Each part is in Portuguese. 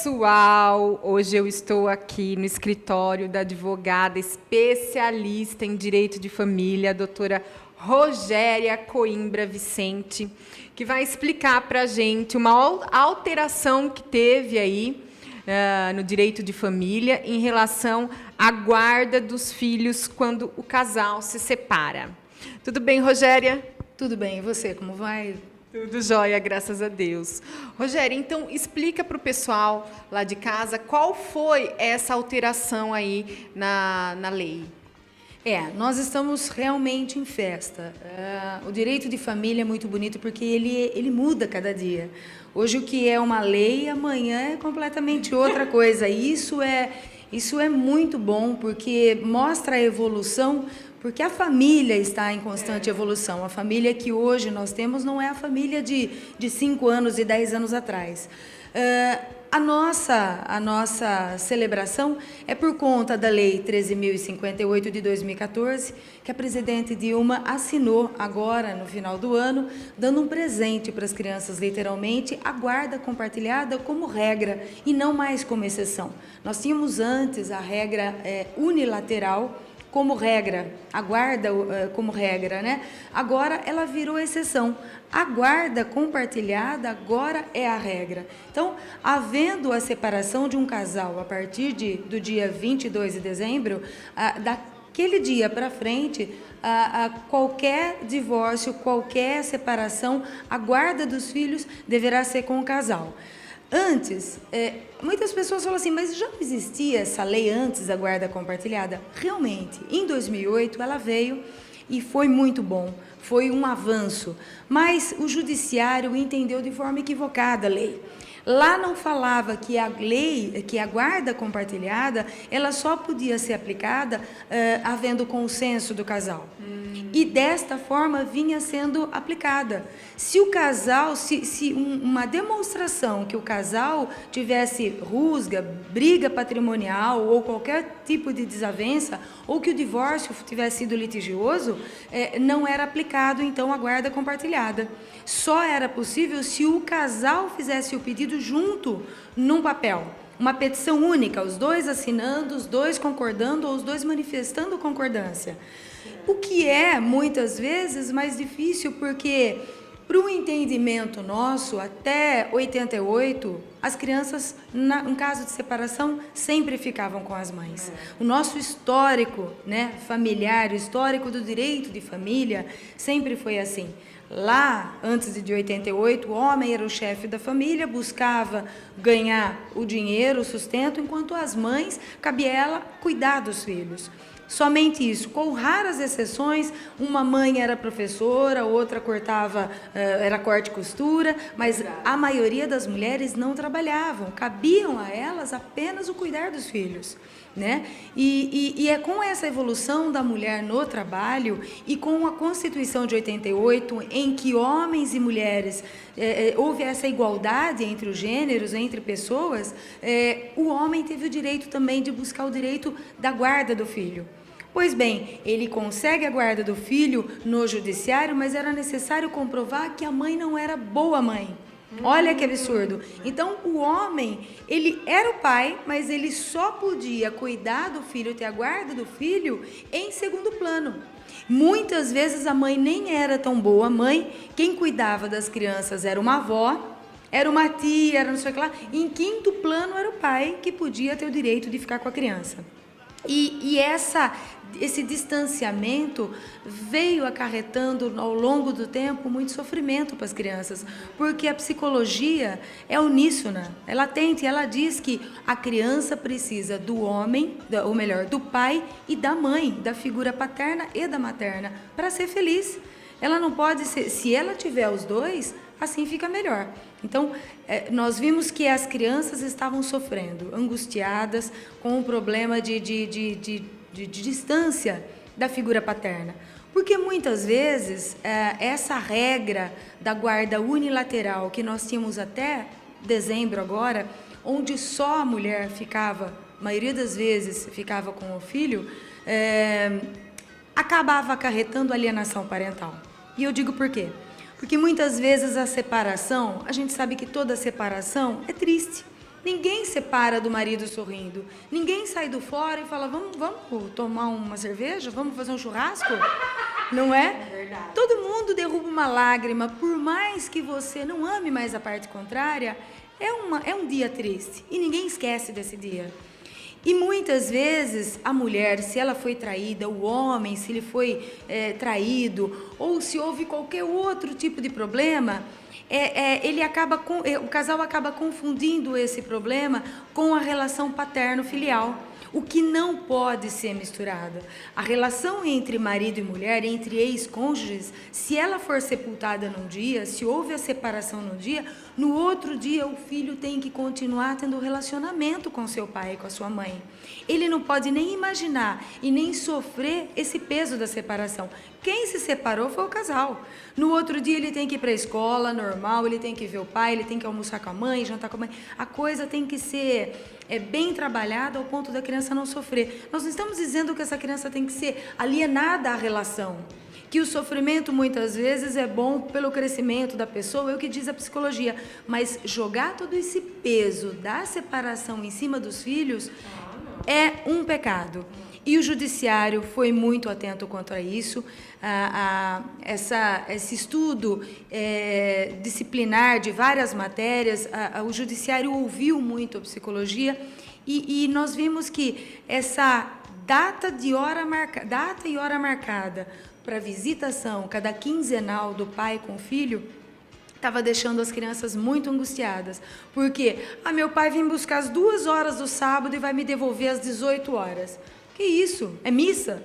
pessoal, hoje eu estou aqui no escritório da advogada especialista em direito de família, a doutora Rogéria Coimbra Vicente, que vai explicar para a gente uma alteração que teve aí no direito de família em relação à guarda dos filhos quando o casal se separa. Tudo bem, Rogéria? Tudo bem, e você, como vai? Tudo jóia, graças a Deus. Rogéria, então explica para o pessoal lá de casa qual foi essa alteração aí na lei. Nós estamos realmente em festa. O direito de família é muito bonito porque ele muda cada dia. Hoje o que é uma lei, amanhã é completamente outra coisa. E isso é muito bom porque mostra a evolução. Porque a família está em constante evolução. A família que hoje nós temos não é a família de 5 anos e 10 anos atrás. A nossa celebração é por conta da Lei 13.058 de 2014, que a presidente Dilma assinou agora, no final do ano, dando um presente para as crianças, literalmente, a guarda compartilhada como regra e não mais como exceção. Nós tínhamos antes a regra unilateral, como regra, a guarda como regra, né? Agora ela virou exceção. A guarda compartilhada agora é a regra. Então, havendo a separação de um casal a partir do dia 22 de dezembro, daquele dia para frente, qualquer divórcio, qualquer separação, a guarda dos filhos deverá ser com o casal. Antes, muitas pessoas falam assim, mas já não existia essa lei antes da guarda compartilhada? Realmente, em 2008 ela veio e foi muito bom, foi um avanço, mas o judiciário entendeu de forma equivocada a lei. Lá não falava que a lei, que a guarda compartilhada, ela só podia ser aplicada havendo consenso do casal. E desta forma vinha sendo aplicada. Se o casal, uma demonstração que o casal tivesse rusga, briga patrimonial ou qualquer tipo de desavença, ou que o divórcio tivesse sido litigioso, não era aplicado então a guarda compartilhada. Só era possível se o casal fizesse o pedido junto num papel. Uma petição única, os dois assinando, os dois concordando ou os dois manifestando concordância. O que é, muitas vezes, mais difícil, porque, para o entendimento nosso, até 88, as crianças, em caso de separação, sempre ficavam com as mães. O nosso histórico, né, familiar, o histórico do direito de família, sempre foi assim. Lá, antes de 88, o homem era o chefe da família, buscava ganhar o dinheiro, o sustento, enquanto as mães, cabia a ela cuidar dos filhos. Somente isso, com raras exceções, uma mãe era professora, outra cortava, era corte e costura, mas a maioria das mulheres não trabalhavam, cabiam a elas apenas o cuidar dos filhos, né? E é com essa evolução da mulher no trabalho e com a Constituição de 88, em que homens e mulheres, houve essa igualdade entre os gêneros, entre pessoas, o homem teve o direito também de buscar o direito da guarda do filho. Pois bem, ele consegue a guarda do filho no judiciário, mas era necessário comprovar que a mãe não era boa mãe. Olha que absurdo. Então, o homem, ele era o pai, mas ele só podia cuidar do filho, ter a guarda do filho em segundo plano. Muitas vezes a mãe nem era tão boa mãe, quem cuidava das crianças era uma avó, era uma tia, era não sei o que lá. Em quinto plano era o pai que podia ter o direito de ficar com a criança. E esse distanciamento veio acarretando ao longo do tempo muito sofrimento para as crianças, porque a psicologia é uníssona, ela tenta e ela diz que a criança precisa do homem, ou melhor, do pai e da mãe, da figura paterna e da materna, para ser feliz. Ela não pode ser, se ela tiver os dois, assim fica melhor. Então, nós vimos que as crianças estavam sofrendo, angustiadas, com um problema de distância da figura paterna. Porque muitas vezes, essa regra da guarda unilateral que nós tínhamos até dezembro agora, onde só a mulher ficava, a maioria das vezes ficava com o filho, acabava acarretando alienação parental. E eu digo por quê? Porque muitas vezes a separação, a gente sabe que toda separação é triste, Ninguém separa do marido sorrindo. Ninguém sai do fora e fala, vamos tomar uma cerveja? Vamos fazer um churrasco? Não é? É verdade. Todo mundo derruba uma lágrima, por mais que você não ame mais a parte contrária, é um dia triste. E ninguém esquece desse dia. E muitas vezes a mulher, se ela foi traída, o homem, se ele foi traído, ou se houve qualquer outro tipo de problema, o casal acaba confundindo esse problema com a relação paterno-filial, o que não pode ser misturado. A relação entre marido e mulher, entre ex-cônjuges, se ela for sepultada num dia, se houve a separação num dia, no outro dia o filho tem que continuar tendo relacionamento com seu pai e com a sua mãe. Ele não pode nem imaginar e nem sofrer esse peso da separação. Quem se separou foi o casal. No outro dia ele tem que ir para a escola normal, ele tem que ver o pai, ele tem que almoçar com a mãe, jantar com a mãe. A coisa tem que ser bem trabalhada ao ponto da criança não sofrer. Nós não estamos dizendo que essa criança tem que ser alienada à relação, que o sofrimento muitas vezes é bom pelo crescimento da pessoa, é o que diz a psicologia, mas jogar todo esse peso da separação em cima dos filhos é um pecado. E o judiciário foi muito atento quanto a isso. Esse estudo disciplinar de várias matérias, o judiciário ouviu muito a psicologia e nós vimos que essa data e hora marcada para visitação cada quinzenal do pai com o filho estava deixando as crianças muito angustiadas. Porque meu pai vem buscar às 2 horas do sábado e vai me devolver às 18 horas. Que isso? É missa?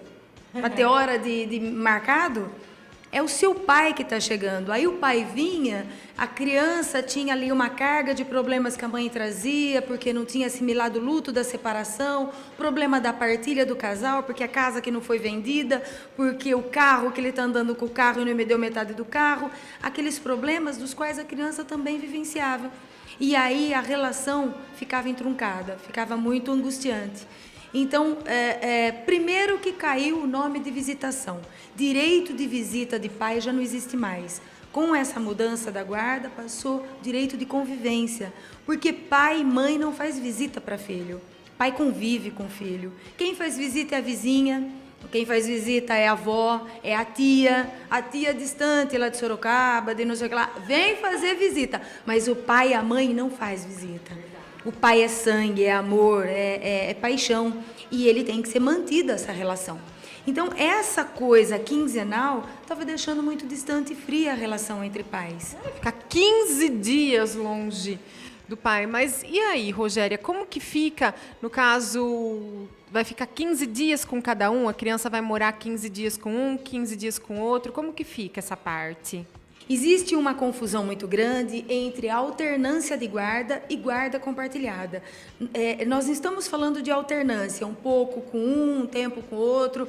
Para ter hora de marcado? É o seu pai que está chegando. Aí o pai vinha, a criança tinha ali uma carga de problemas que a mãe trazia, porque não tinha assimilado o luto da separação, problema da partilha do casal, porque a casa que não foi vendida, porque o carro que ele está andando com o carro e não me deu metade do carro, aqueles problemas dos quais a criança também vivenciava. E aí a relação ficava entroncada, ficava muito angustiante. Então, primeiro que caiu o nome de visitação. Direito de visita de pai já não existe mais. Com essa mudança da guarda, passou direito de convivência. Porque pai e mãe não faz visita para filho. Pai convive com o filho. Quem faz visita é a vizinha, quem faz visita é a avó, é a tia distante lá de Sorocaba, de não sei o que lá. Vem fazer visita. Mas o pai e a mãe não faz visita. O pai é sangue, é amor, é paixão. E ele tem que ser mantida essa relação. Então, essa coisa quinzenal estava deixando muito distante e fria a relação entre pais. Ficar 15 dias longe do pai. Mas e aí, Rogéria, como que fica, no caso, vai ficar 15 dias com cada um? A criança vai morar 15 dias com um, 15 dias com outro? Como que fica essa parte? Existe uma confusão muito grande entre alternância de guarda e guarda compartilhada. Nós estamos falando de alternância, um pouco com um tempo com o outro.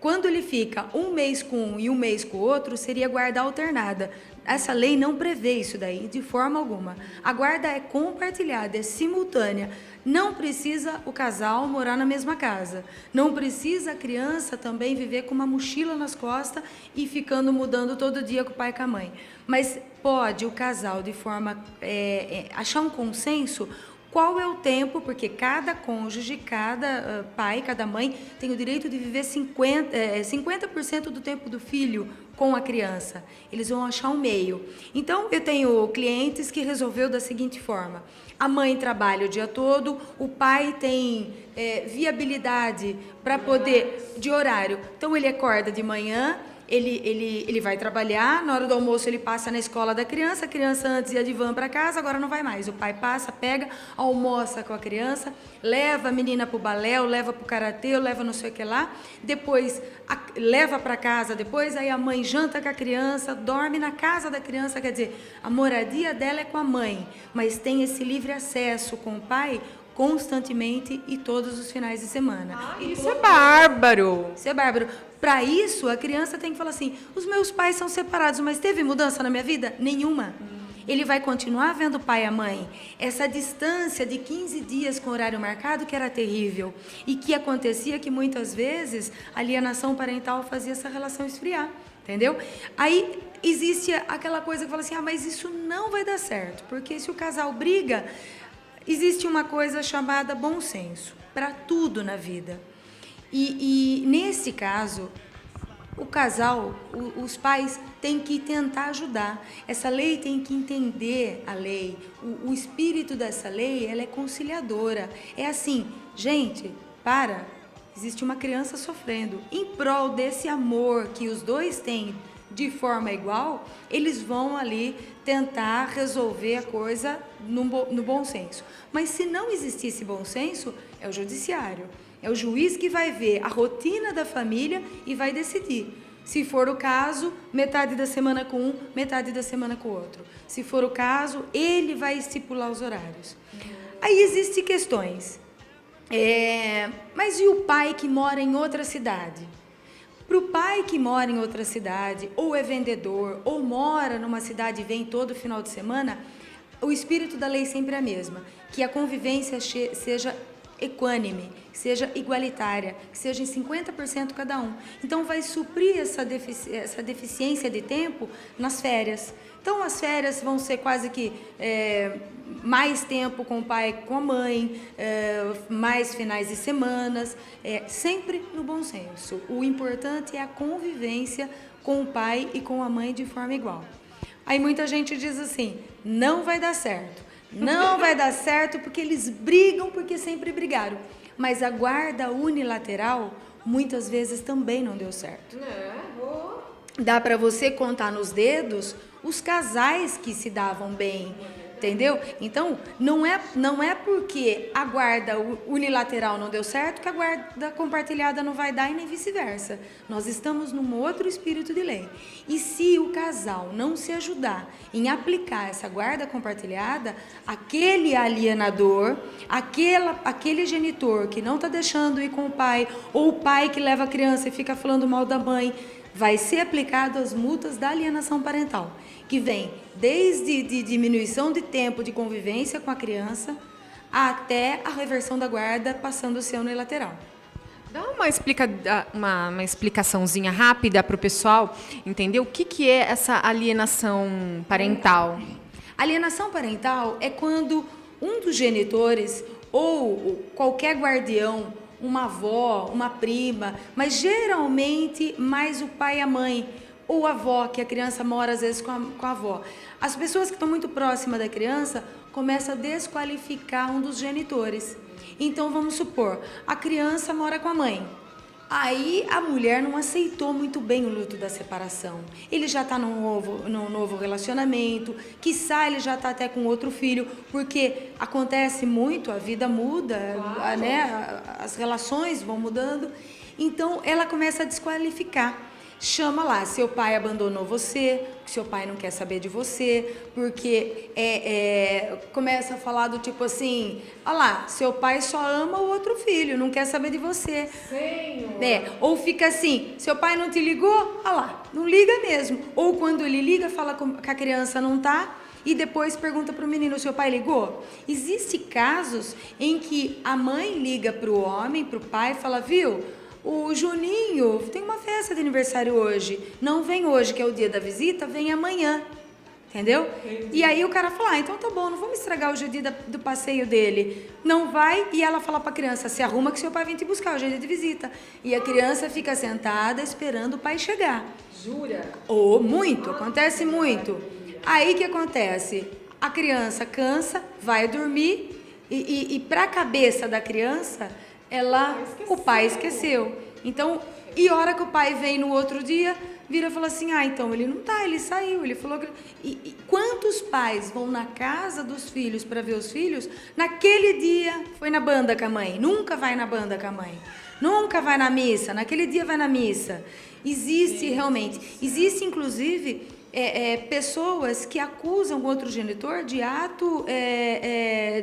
Quando ele fica um mês com um e um mês com o outro, seria guarda alternada. Essa lei não prevê isso daí, de forma alguma. A guarda é compartilhada, é simultânea. Não precisa o casal morar na mesma casa. Não precisa a criança também viver com uma mochila nas costas e ficando mudando todo dia com o pai e com a mãe. Mas pode o casal, de forma achar um consenso. Qual é o tempo? Porque cada cônjuge, cada pai, cada mãe tem o direito de viver 50% do tempo do filho com a criança. Eles vão achar um meio. Então, eu tenho clientes que resolveu da seguinte forma. A mãe trabalha o dia todo, o pai tem viabilidade para poder, de horário. Então, ele acorda de manhã, ele vai trabalhar, na hora do almoço ele passa na escola da criança, a criança antes ia de van para casa, agora não vai mais. O pai passa, pega, almoça com a criança, leva a menina para o balé, leva para o karatê, leva não sei o que lá, depois leva para casa, depois aí a mãe janta com a criança, dorme na casa da criança, quer dizer, a moradia dela é com a mãe, mas tem esse livre acesso com o pai constantemente e todos os finais de semana. Isso é bárbaro! Isso é bárbaro. Para isso, a criança tem que falar assim, os meus pais são separados, mas teve mudança na minha vida? Nenhuma. Ele vai continuar vendo o pai e a mãe. Essa distância de 15 dias com horário marcado que era terrível e que acontecia que muitas vezes a alienação parental fazia essa relação esfriar, entendeu? Aí existe aquela coisa que fala assim, mas isso não vai dar certo, porque se o casal briga, existe uma coisa chamada bom senso para tudo na vida. E nesse caso, o casal, os pais têm que tentar ajudar. Essa lei tem que entender a lei. O espírito dessa lei, ela é conciliadora. É assim, gente, existe uma criança sofrendo. Em prol desse amor que os dois têm de forma igual, eles vão ali tentar resolver a coisa no bom senso. Mas se não existisse bom senso, é o judiciário. É o juiz que vai ver a rotina da família e vai decidir. Se for o caso, metade da semana com um, metade da semana com o outro. Se for o caso, ele vai estipular os horários. Aí existem questões. Mas e o pai que mora em outra cidade? Para o pai que mora em outra cidade, ou é vendedor, ou mora numa cidade e vem todo final de semana, o espírito da lei sempre é a mesma. Que a convivência seja equânime, que seja igualitária, que seja em 50% cada um. Então, vai suprir essa deficiência de tempo nas férias. Então, as férias vão ser quase que mais tempo com o pai e com a mãe, mais finais de semanas, sempre no bom senso. O importante é a convivência com o pai e com a mãe de forma igual. Aí muita gente diz assim, não vai dar certo. Não vai dar certo porque eles brigam, porque sempre brigaram. Mas a guarda unilateral, muitas vezes, também não deu certo. Dá para você contar nos dedos os casais que se davam bem, entendeu? Então, não é porque a guarda unilateral não deu certo que a guarda compartilhada não vai dar e nem vice-versa. Nós estamos num outro espírito de lei. E se o casal não se ajudar em aplicar essa guarda compartilhada, aquele alienador, aquele genitor que não está deixando ir com o pai, ou o pai que leva a criança e fica falando mal da mãe, vai ser aplicado as multas da alienação parental, que vem desde diminuição de tempo de convivência com a criança até a reversão da guarda, passando a ser unilateral. Dá uma explicaçãozinha rápida para o pessoal entender o que é essa alienação parental. Alienação parental é quando um dos genitores ou qualquer guardião, uma avó, uma prima, mas geralmente mais o pai e a mãe, ou a avó, que a criança mora às vezes com a avó. As pessoas que estão muito próximas da criança começam a desqualificar um dos genitores. Então, vamos supor, a criança mora com a mãe. Aí a mulher não aceitou muito bem o luto da separação. Ele já está num novo relacionamento, quiçá ele já está até com outro filho, porque acontece muito, a vida muda, claro, né? As relações vão mudando. Então ela começa a desqualificar. Chama lá, seu pai abandonou você, seu pai não quer saber de você, porque começa a falar do tipo assim, olha lá, seu pai só ama o outro filho, não quer saber de você. Senhor. Ou fica assim, seu pai não te ligou? Olha lá, não liga mesmo. Ou quando ele liga, fala que a criança não está, e depois pergunta para o menino, seu pai ligou? Existem casos em que a mãe liga para o homem, para o pai, e fala, viu? O Juninho tem uma festa de aniversário hoje. Não vem hoje, que é o dia da visita, vem amanhã. Entendeu? Entendi. E aí o cara fala, então tá bom, não vamos estragar hoje o dia do passeio dele. Não vai, e ela fala pra criança, se arruma que seu pai vem te buscar, hoje é dia de visita. E a criança fica sentada esperando o pai chegar. Jura? Muito, acontece muito. Aí o que acontece? A criança cansa, vai dormir, e pra cabeça da criança... o pai esqueceu. Então, e a hora que o pai vem no outro dia, vira e fala assim, então ele não tá, ele saiu, ele falou que... E quantos pais vão na casa dos filhos para ver os filhos, naquele dia foi na banda com a mãe, nunca vai na banda com a mãe, nunca vai na missa, naquele dia vai na missa. Existe realmente, existe inclusive... pessoas que acusam o outro genitor de ato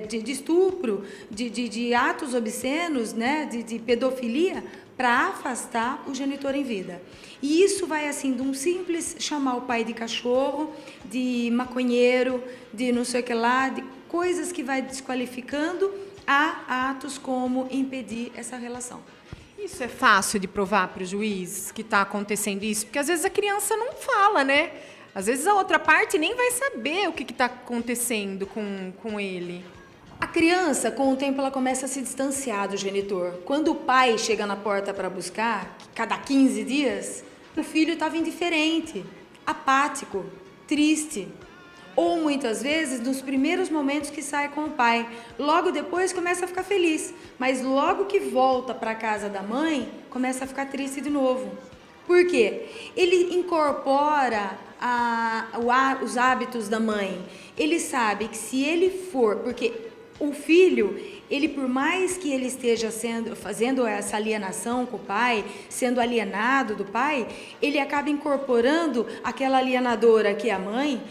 de estupro, de atos obscenos, né, de pedofilia, para afastar o genitor em vida. E isso vai assim, de um simples chamar o pai de cachorro, de maconheiro, de não sei o que lá, de coisas que vai desqualificando, a atos como impedir essa relação. Isso é fácil de provar para o juiz que está acontecendo isso? Porque às vezes a criança não fala, né? Às vezes a outra parte nem vai saber o que está acontecendo com ele. A criança, com o tempo, ela começa a se distanciar do genitor. Quando o pai chega na porta para buscar, cada 15 dias, o filho estava indiferente, apático, triste. Ou muitas vezes, nos primeiros momentos que sai com o pai, logo depois começa a ficar feliz, mas logo que volta para a casa da mãe, começa a ficar triste de novo. Por quê? Ele incorpora os hábitos da mãe. Ele sabe que se ele for, porque o filho, ele por mais que ele esteja fazendo essa alienação com o pai, sendo alienado do pai, ele acaba incorporando aquela alienadora que é a mãe,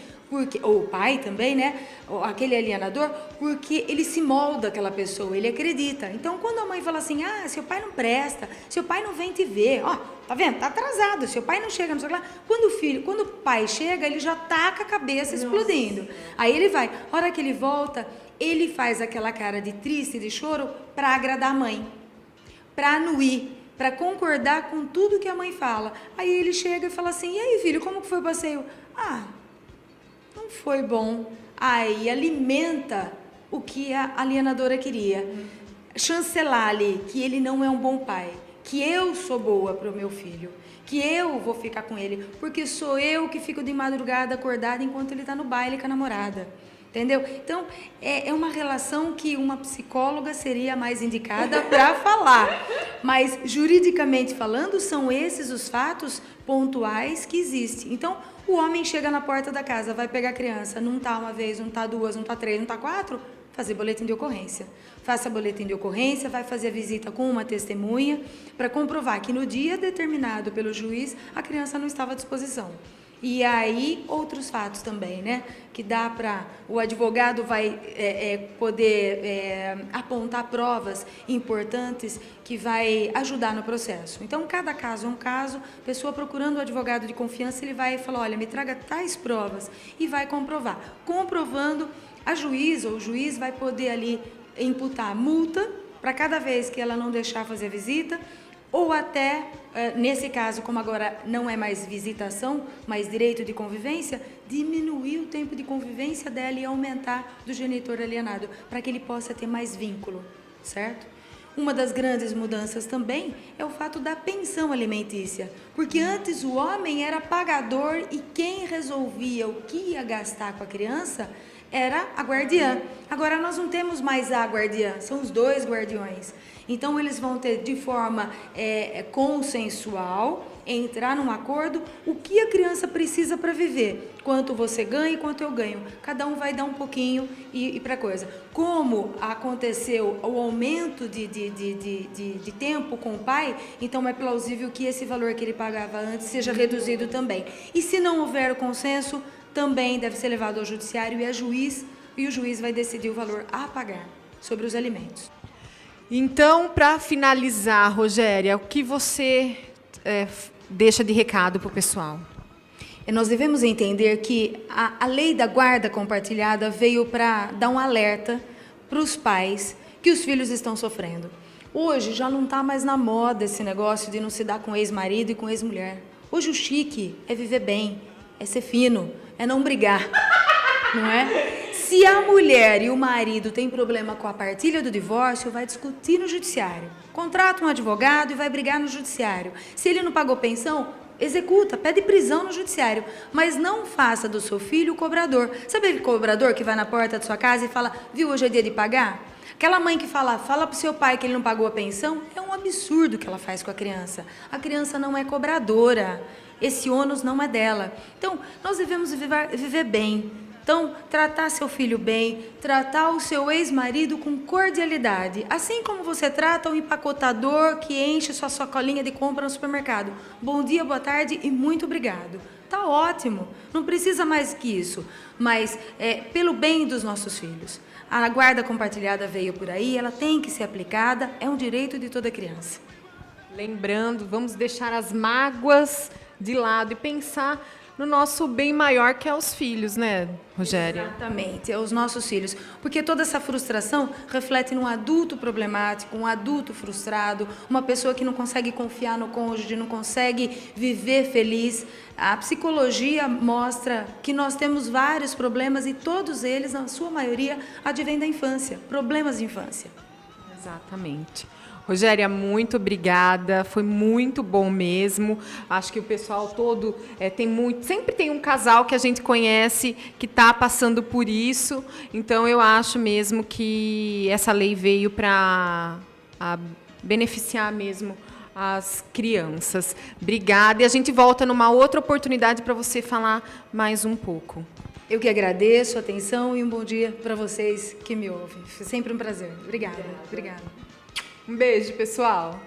ou o pai também, né? Aquele alienador, porque ele se molda aquela pessoa, ele acredita. Então, quando a mãe fala assim, seu pai não presta, seu pai não vem te ver, tá vendo? Tá atrasado, seu pai não chega, não sei o que lá. Quando o pai chega, ele já taca a cabeça explodindo. Aí ele vai, a hora que ele volta, ele faz aquela cara de triste, de choro, para agradar a mãe, para anuir, para concordar com tudo que a mãe fala. Aí ele chega e fala assim, e aí, filho, como que foi o passeio? Não foi bom. Aí alimenta o que a alienadora queria. Chancelar ali que ele não é um bom pai, que eu sou boa para o meu filho, que eu vou ficar com ele, porque sou eu que fico de madrugada acordada enquanto ele está no baile com a namorada. Entendeu? Então, é uma relação que uma psicóloga seria mais indicada para falar. Mas, juridicamente falando, são esses os fatos pontuais que existem. Então, o homem chega na porta da casa, vai pegar a criança, não está uma vez, não está duas, não está três, não está quatro, fazer boletim de ocorrência. Faça boletim de ocorrência, vai fazer a visita com uma testemunha para comprovar que no dia determinado pelo juiz, a criança não estava à disposição. E aí, outros fatos também, né? Que dá para... O advogado vai poder apontar provas importantes que vai ajudar no processo. Então, cada caso é um caso, pessoa procurando o advogado de confiança, ele vai falar, olha, me traga tais provas e vai comprovar. Comprovando, a juíza ou o juiz vai poder ali imputar multa para cada vez que ela não deixar fazer a visita, ou até, nesse caso, como agora não é mais visitação, mas direito de convivência, diminuir o tempo de convivência dela e aumentar do genitor alienado, para que ele possa ter mais vínculo, certo? Uma das grandes mudanças também é o fato da pensão alimentícia, porque antes o homem era pagador e quem resolvia o que ia gastar com a criança era a guardiã. Agora nós não temos mais a guardiã, são os dois guardiões. Então eles vão ter de forma consensual, entrar num acordo, o que a criança precisa para viver. Quanto você ganha e quanto eu ganho. Cada um vai dar um pouquinho e para coisa. Como aconteceu o aumento de tempo com o pai, então é plausível que esse valor que ele pagava antes seja reduzido também. E se não houver o consenso, também deve ser levado ao judiciário e o juiz vai decidir o valor a pagar sobre os alimentos. Então, para finalizar, Rogéria, o que você deixa de recado para o pessoal? Nós devemos entender que a lei da guarda compartilhada veio para dar um alerta para os pais que os filhos estão sofrendo. Hoje já não está mais na moda esse negócio de não se dar com ex-marido e com ex-mulher. Hoje o chique é viver bem, é ser fino, é não brigar, não é? Se a mulher e o marido têm problema com a partilha do divórcio, vai discutir no judiciário. Contrata um advogado e vai brigar no judiciário. Se ele não pagou pensão, executa, pede prisão no judiciário. Mas não faça do seu filho o cobrador. Sabe aquele cobrador que vai na porta da sua casa e fala, viu, hoje é dia de pagar? Aquela mãe que fala pro seu pai que ele não pagou a pensão, é um absurdo que ela faz com a criança. A criança não é cobradora. Esse ônus não é dela. Então, nós devemos viver bem. Então, tratar seu filho bem, tratar o seu ex-marido com cordialidade, assim como você trata o empacotador que enche sua sacolinha de compra no supermercado. Bom dia, boa tarde e muito obrigado. Tá ótimo, não precisa mais que isso, mas pelo bem dos nossos filhos. A guarda compartilhada veio por aí, ela tem que ser aplicada, é um direito de toda criança. Lembrando, vamos deixar as mágoas de lado e pensar no nosso bem maior, que é os filhos, né, Rogéria? Exatamente, é os nossos filhos. Porque toda essa frustração reflete num adulto problemático, um adulto frustrado, uma pessoa que não consegue confiar no cônjuge, não consegue viver feliz. A psicologia mostra que nós temos vários problemas e todos eles, na sua maioria, advêm da infância, problemas de infância. Exatamente. Rogéria, muito obrigada, foi muito bom mesmo. Acho que o pessoal todo sempre tem um casal que a gente conhece que está passando por isso. Então, eu acho mesmo que essa lei veio para beneficiar mesmo as crianças. Obrigada. E a gente volta numa outra oportunidade para você falar mais um pouco. Eu que agradeço a atenção e um bom dia para vocês que me ouvem. Foi sempre um prazer. Obrigada. Um beijo, pessoal.